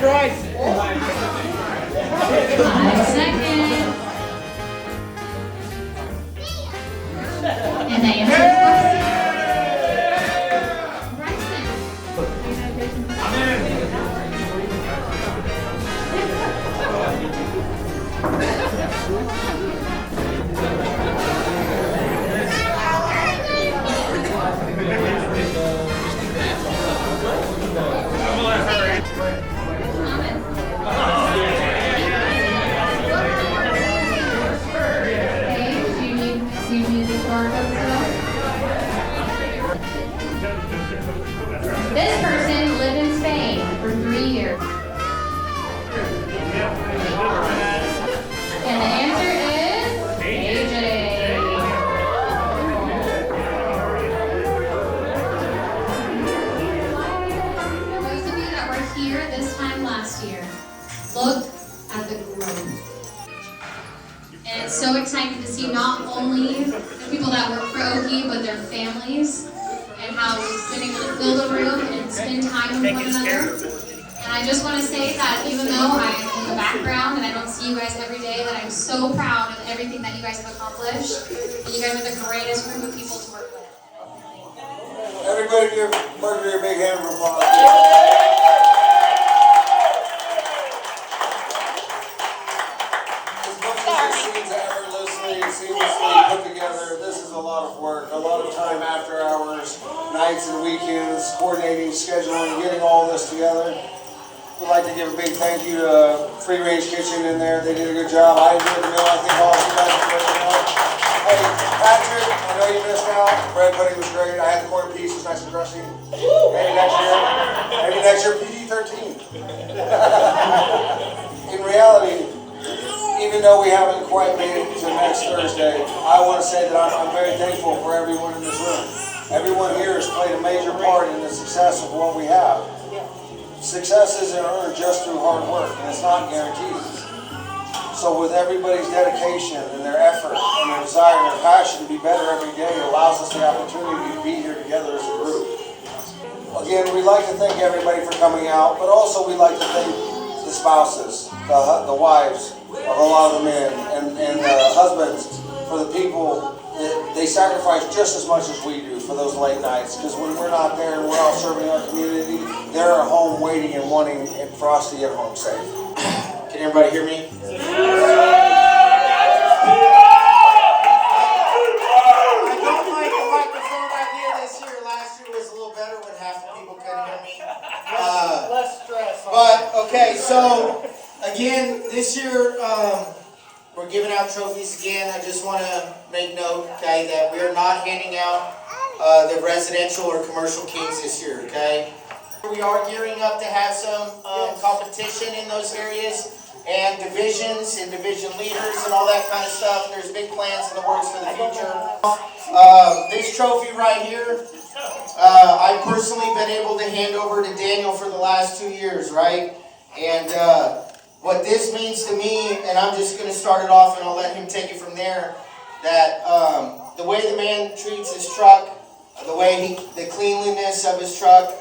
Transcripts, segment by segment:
Christ. 5 seconds. And the answer is Bryson. This person lived in Spain for 3 years. And the answer is AJ. Those of you that were here this time last year, look at the growth. And it's so exciting to see not only the people that work for OKIE, but their families, and how we've been able to fill the room and spend time with one another. And I just want to say that even though I'm in the background and I don't see you guys every day, that I'm so proud of everything that you guys have accomplished. And you guys are the greatest group of people to work with. Everybody give Mercury a big hand of applause. Seamlessly put together. This is a lot of work, a lot of time after hours, nights and weekends, coordinating, scheduling, getting all this together. We'd like to give a big thank you to Free Range Kitchen in there. They did a good job. I enjoyed the meal. I think all of you guys enjoyed the meal. Hey, Patrick, I know you missed out. Bread pudding was great. I had the corned beef, it was nice and crusty. Maybe next year PG-13. In reality, even though we haven't quite made it to next Thursday, I want to say that I'm very thankful for everyone in this room. Everyone here has played a major part in the success of what we have. Success isn't earned just through hard work, and it's not guaranteed. So with everybody's dedication and their effort and their desire and their passion to be better every day, it allows us the opportunity to be here together as a group. Again, we'd like to thank everybody for coming out, but also we'd like to thank the spouses, the wives of a lot of the men, and the husbands for the people that they sacrifice just as much as we do for those late nights. Because when we're not there and we're out serving our community, they're at home waiting and wanting for us to get home safe. Can everybody hear me? I don't like the microphone idea this year. Last year was a little better when half the people couldn't hear me. Less stress. But okay, so again, this year we're giving out trophies again. I just want to make note, okay, that we are not handing out the residential or commercial kings this year, okay? We are gearing up to have some competition in those areas and divisions and division leaders and all that kind of stuff. There's big plans in the works for the future. This trophy right here, I've personally been able to hand over to Daniel for the last 2 years, right? And what this means to me, and I'm just going to start it off and I'll let him take it from there, that the way the man treats his truck, the cleanliness of his truck,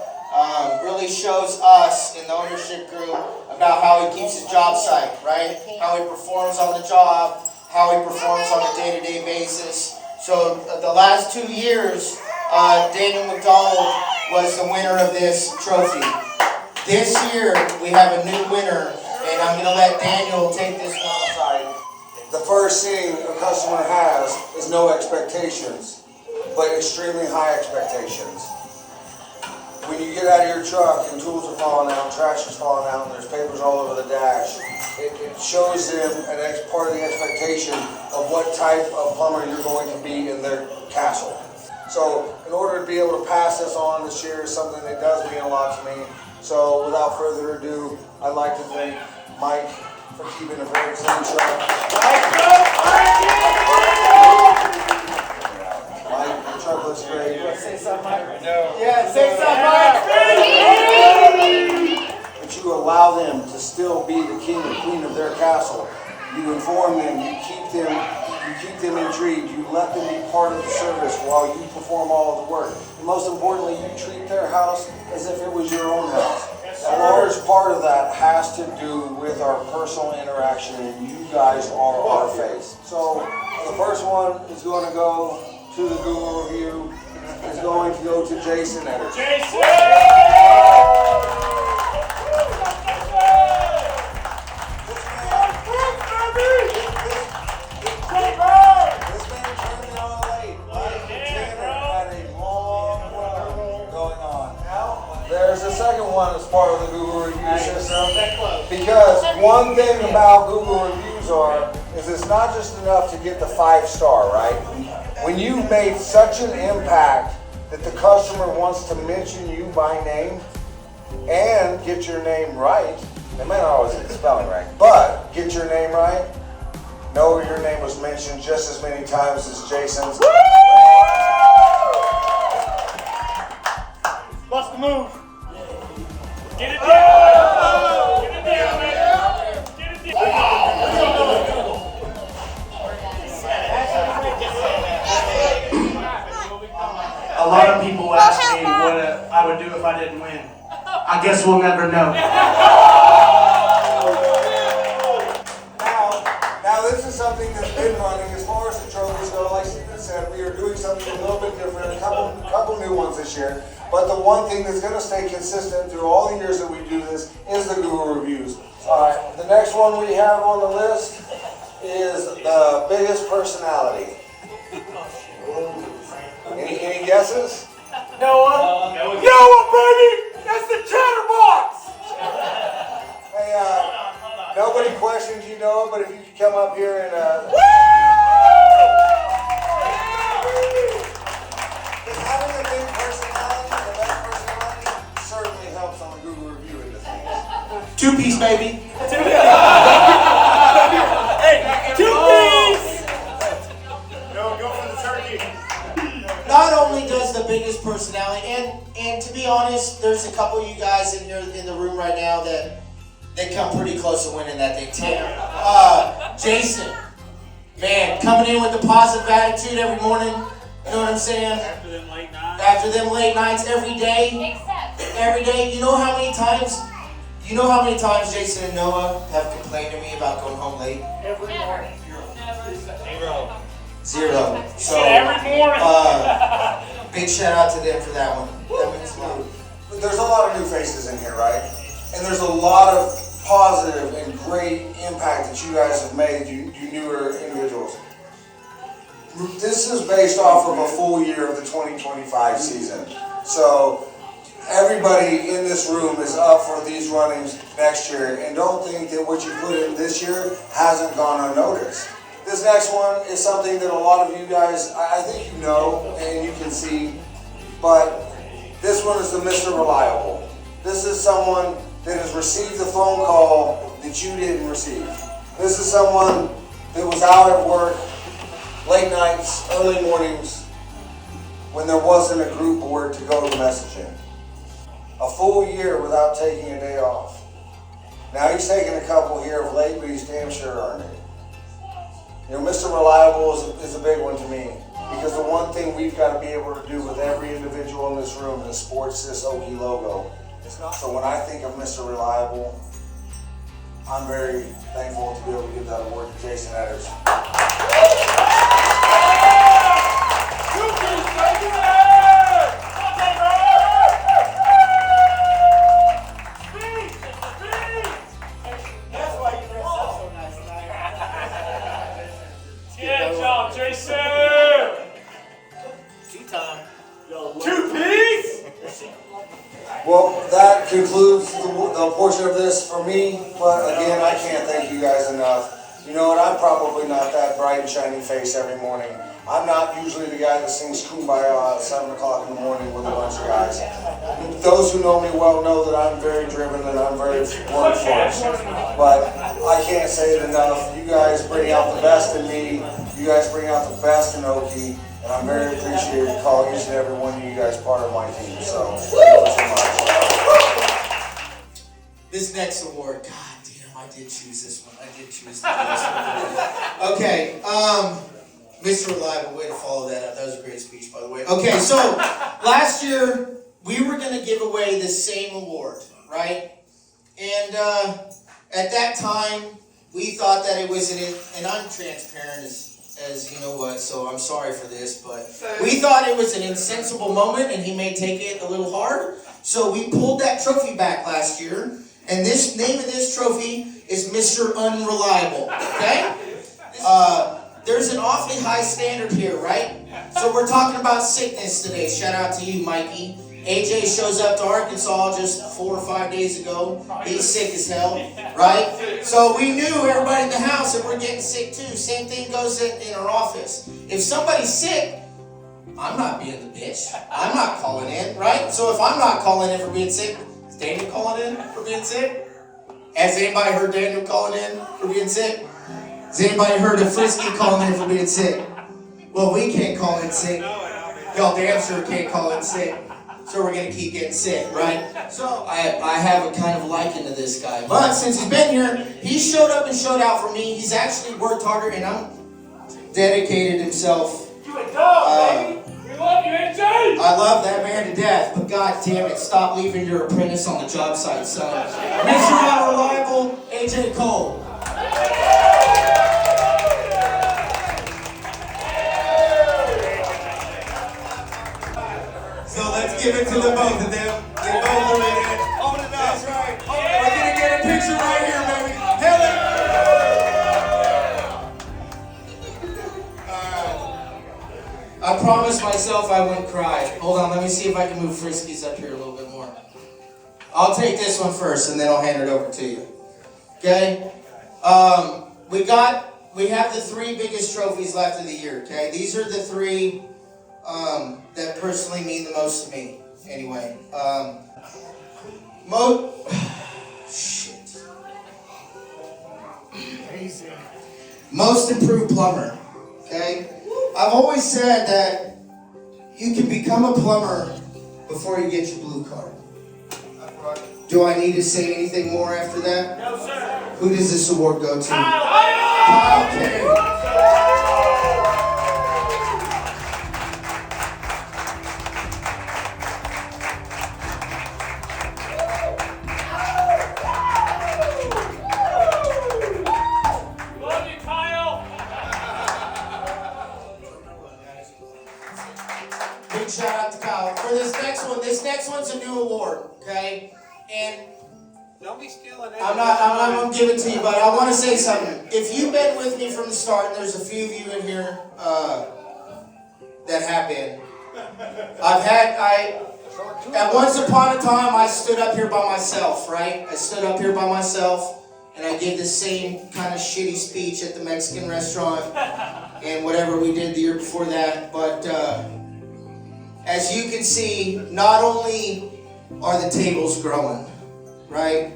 really shows us in the ownership group about how he keeps his job site, right? How he performs on the job, how he performs on a day-to-day basis. So the last 2 years, Daniel McDonald was the winner of this trophy. This year, we have a new winner, and I'm going to let Daniel take this one aside. The first thing a customer has is no expectations, but extremely high expectations. When you get out of your truck and tools are falling out, trash is falling out, and there's papers all over the dash, it shows them part of the expectation of what type of plumber you're going to be in their castle. So in order to be able to pass this on this year is something that does mean a lot to me. So without further ado, I'd like to thank Mike for keeping a very clean truck. Mike, your truck looks great. You want to say something, Mike? No. Yeah, say something, Mike. But you allow them to still be the king or queen of their castle. You inform them, you keep them intrigued, you let them be part of the service while you perform all of the work. And most importantly, you treat their house as if it was your own house. A large part of that has to do with our personal interaction, and you guys are our face. So the first one is going to go to the Google review. Is going to go to Jason Edders. Jason! This man turned me on late. Tanner had a long run going on. There's a second one as part of the Google review system. Because one thing about Google reviews is it's not just enough to get the 5-star, right? When you've made such an impact that the customer wants to mention you by name and get your name right, they may not always get the spelling right, but get your name right, know your name was mentioned just as many times as Jason's. Bust the move. Get it down. Get it down, man. Get it down. A lot of people ask me what I would do if I didn't win. I guess we'll never know. Now this is something that's been running as far as the trophies go. Like Stephen said, we are doing something a little bit different, a couple new ones this year. But the one thing that's going to stay consistent through all the years that we do this is the Google reviews. All right, the next one we have on the list is the biggest personality. Any guesses? Noah. Noah, baby! That's the chatterbox! Hey, nobody questions you, Noah, but if you could come up here and Because having a big personality, the best personality, certainly helps on the Google review in this case. 2-piece, baby. Hey, 2-piece! Go for the turkey. Not only does the biggest personality, and to be honest, there's a couple of you guys in the room right now that they come pretty close to winning that thing too. Jason, man, coming in with the positive attitude every morning. You know what I'm saying? After them late nights. After them late nights, every day. Every day. You know how many times? Jason and Noah have complained to me about going home late? Every morning. Zero. So, Every morning. big shout out to them for that one. That means a lot. There's a lot of new faces in here, right? And there's a lot of positive and great impact that you guys have made, you newer individuals. This is based off of a full year of the 2025 season. So everybody in this room is up for these runnings next year, and don't think that what you put in this year hasn't gone unnoticed. This next one is something that a lot of you guys, I think you know and you can see, but this one is the Mr. Reliable. This is someone that has received the phone call that you didn't receive. This is someone that was out at work, late nights, early mornings, when there wasn't a group board to go to messaging. A full year without taking a day off. Now he's taking a couple here of late, but he's damn sure earned it. You know, Mr. Reliable is a big one to me, because the one thing we've got to be able to do with every individual in this room is sports this OKIE logo. So when I think of Mr. Reliable, I'm very thankful to be able to give that award to Jason Edders. Good job, Jason. Tea time. 2-piece. Well, that concludes the portion of this for me, but again, I can't thank you guys enough. You know what, I'm probably not that bright and shiny face every morning. I'm not usually the guy that sings Kumbaya at 7 o'clock in the morning with a bunch of guys. Those who know me well know that I'm very driven and I'm very word forced. But I can't say it enough. You guys bring out the best in me. You guys bring out the best in OKIE. And I'm very appreciative to call each and every one of you guys part of my team. So, thank you so much. This next award, god damn, I did choose this one. Okay, Mr. Reliable, way to follow that up. That was a great speech, by the way. Okay, so last year we were going to give away the same award, right? right? And at that time, we thought that it was an untransparent as you know what, so I'm sorry for this, but we thought it was an insensible moment and he may take it a little hard. So we pulled that trophy back last year, and this name of this trophy is Mr. Unreliable, okay? There's an awfully high standard here, right? So we're talking about sickness today. Shout out to you, Mikey. AJ shows up to Arkansas just 4 or 5 days ago. He's sick as hell, right? So we knew everybody in the house that we're getting sick too. Same thing goes in our office. If somebody's sick, I'm not being the bitch. I'm not calling in, right? So if I'm not calling in for being sick, is Daniel calling in for being sick? Has anybody heard Daniel calling in for being sick? Has anybody heard of Frisky calling in for being sick? Well, we can't call in sick. Y'all damn sure can't call in sick. So we're going to keep getting sick, right? So I have a kind of liking to this guy. But since he's been here, he showed up and showed out for me. He's actually worked harder and dedicated himself. You a dog, baby. We love you, AJ. I love that man to death, but god damn it, stop leaving your apprentice on the job site, son. Mr. Unreliable, AJ Cole. So let's give it to the both of them. They both are in it. Hold it up. That's right. We're going to get a picture right here, baby. Hell it. I promised myself I wouldn't cry. Hold on, let me see if I can move Friskies up here a little bit more. I'll take this one first and then I'll hand it over to you. Okay? We have the 3 biggest trophies left of the year, okay? These are the 3 that personally mean the most to me. Anyway, shit. Most improved plumber, okay? I've always said that you can become a plumber before you get your blue card. Do I need to say anything more after that? No, sir. Who does this award go to? Kyle Kyle. Love you, Kyle. Big shout out to Kyle. For this next one's a new award, okay? And Don't be stealing it. I'm not going to give it to you, but I want to say something. If you've been with me from the start, and there's a few of you in here that have been, at once upon a time, I stood up here by myself, right? I stood up here by myself, and I gave the same kind of shitty speech at the Mexican restaurant, and whatever we did the year before that, but as you can see, not only are the tables growing, right?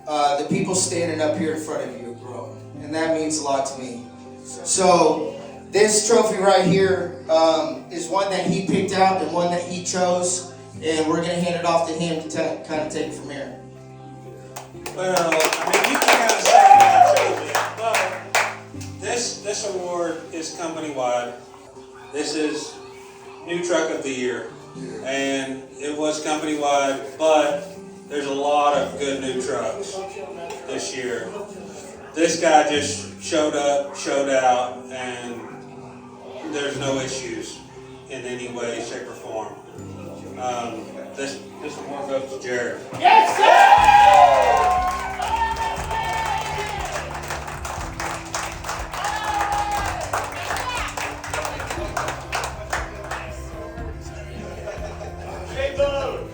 The people standing up here in front of you are growing, and that means a lot to me. So this trophy right here is one that he picked out and one that he chose, and we're going to hand it off to him to kind of take it from here. Well, I mean, you can kind of say that I chose it, but this award is company-wide. This is New Truck of the Year, and it was company-wide, but there's a lot of good new trucks this year. This guy just showed up, showed out, and there's no issues in any way, shape, or form. This award goes to Jared. Yes, sir. Hey, Bo.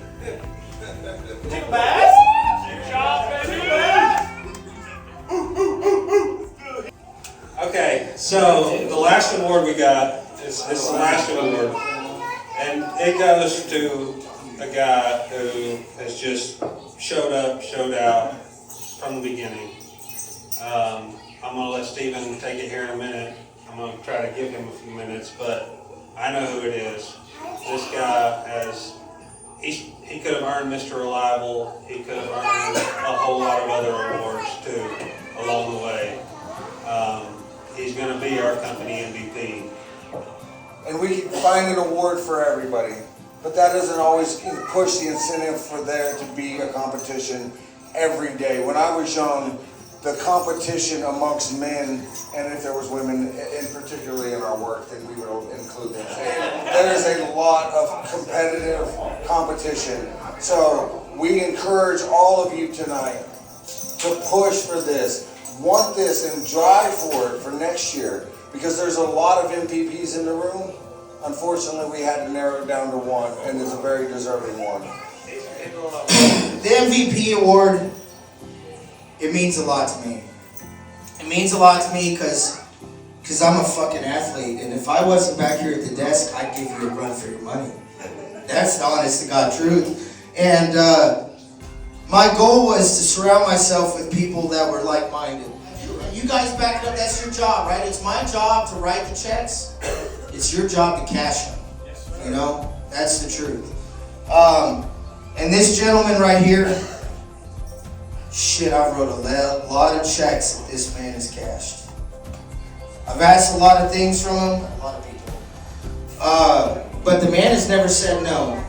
Take a bath. Good job, baby. Okay, so the last award we got is the last award, and it goes to a guy who has just showed up, showed out from the beginning. I'm gonna let Steven take it here in a minute. I'm gonna try to give him a few minutes, but I know who it is. This guy he could have earned Mr. Reliable. He could have earned a whole lot of other awards too along the way. He's going to be our company MVP. And we can find an award for everybody. but that doesn't always push the incentive for there to be a competition every day. When I was young, the competition amongst men, and if there was women, and particularly in our work, then we would include them. There is a lot of competitive competition. So we encourage all of you tonight to push for this, want this, and drive for it for next year, because there's a lot of MPPs in the room. Unfortunately, we had to narrow it down to one, and it's a very deserving one. The MVP award, it means a lot to me. It means a lot to me because I'm a fucking athlete, and if I wasn't back here at the desk, I'd give you a run for your money. That's the honest to God truth. And my goal was to surround myself with people that were like-minded. You guys back it up, that's your job, right? It's my job to write the checks. It's your job to cash them. You know, that's the truth. And this gentleman right here, shit, I wrote a lot of checks that this man has cashed. I've asked a lot of things from him, a lot of people. But the man has never said no.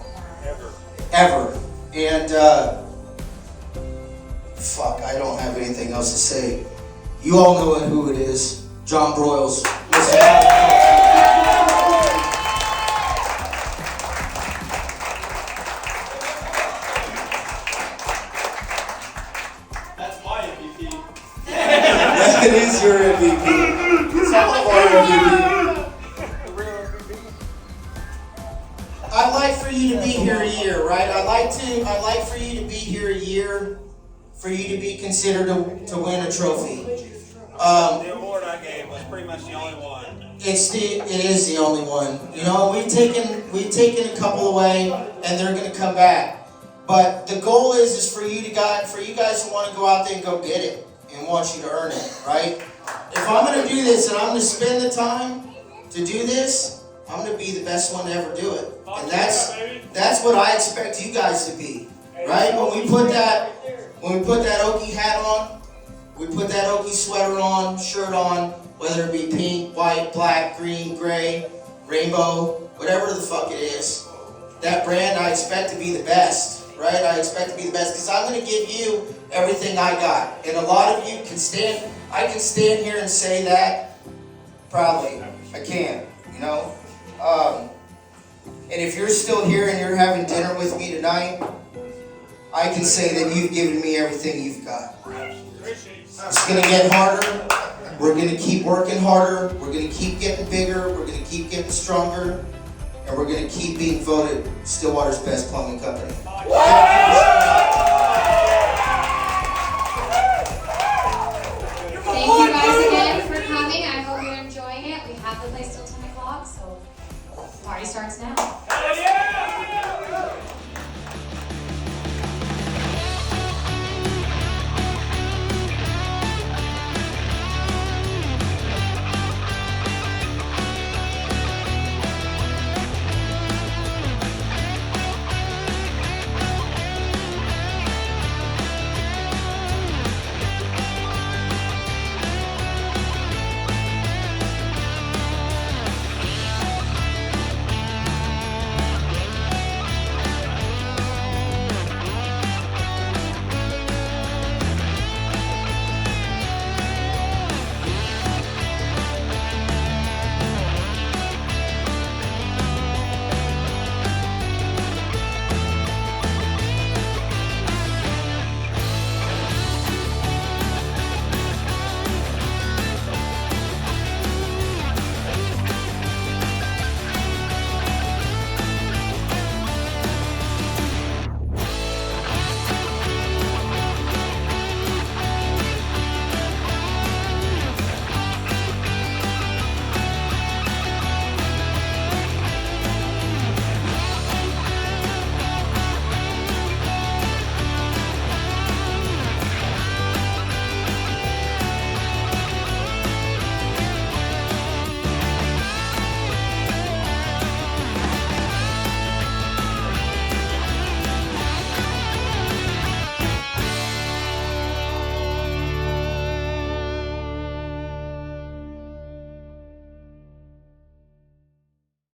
Ever. And, fuck, I don't have anything else to say. You all know who it is. John Broyles. That's my MVP. That is your MVP. It's all of our MVP. I'd like for you to be here a year, right? I'd like for you to be here a year, for you to be considered to win a trophy. The award I gave was pretty much the only one. It is the only one. You know, we've taken a couple away, and they're going to come back. But the goal is for you guys to want to go out there and go get it, and want you to earn it, right? If I'm going to do this and I'm going to spend the time to do this, I'm going to be the best one to ever do it. And that's what I expect you guys to be, right? When we put that OKIE hat on, we put that OKIE sweater on, shirt on, whether it be pink, white, black, green, gray, rainbow, whatever the fuck it is. That brand, I expect to be the best, right? I expect to be the best because I'm going to give you everything I got. And a lot of you I can stand here and say that proudly. I can, you know? And if you're still here and you're having dinner with me tonight, I can say that you've given me everything you've got. It's going to get harder. We're going to keep working harder. We're going to keep getting bigger. We're going to keep getting stronger. And we're going to keep being voted Stillwater's best plumbing company. Thank you guys again for coming. I hope you're enjoying it. We have the place till 10 o'clock, so the party starts now.